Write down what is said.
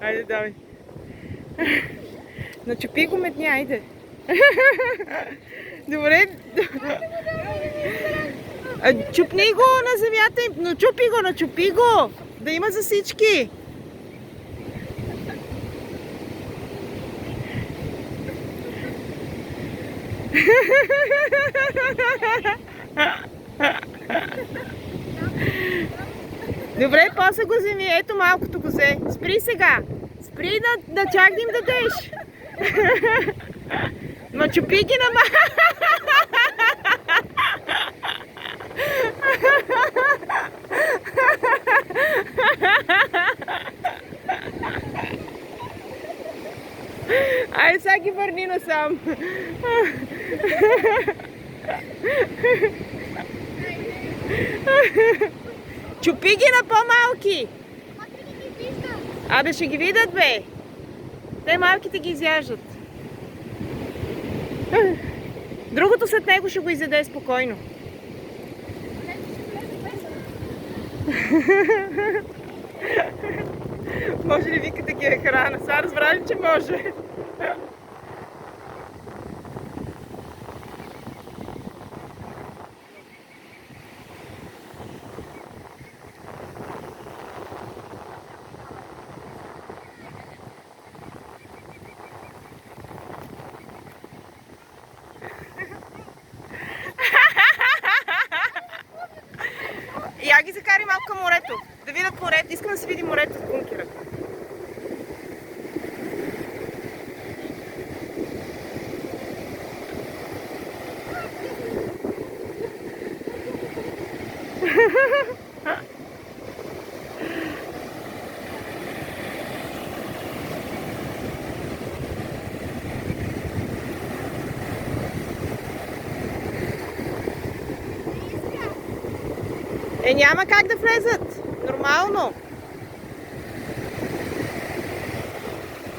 Айде, давай. Начупи го метня, айде. Добре. Чупни го на земята, начупи го. Да има за всички. Добре, после го вземи. Ето малкото го взе. Спри сега. Спри да чак да им дадеш. Но чупи ги на Ай, сега ги върни насам. Чупи ги на по-малки. Абе, ще ги видят, бе. Те малките ги изяждат. Другото след него ще го изяде спокойно. Може ли викате ги е храна? Сега разбра ли, че може? Я ги закари малко към морето. Да видят морето. Искам да се види морето от бункера. Няма как да влезат. Нормално.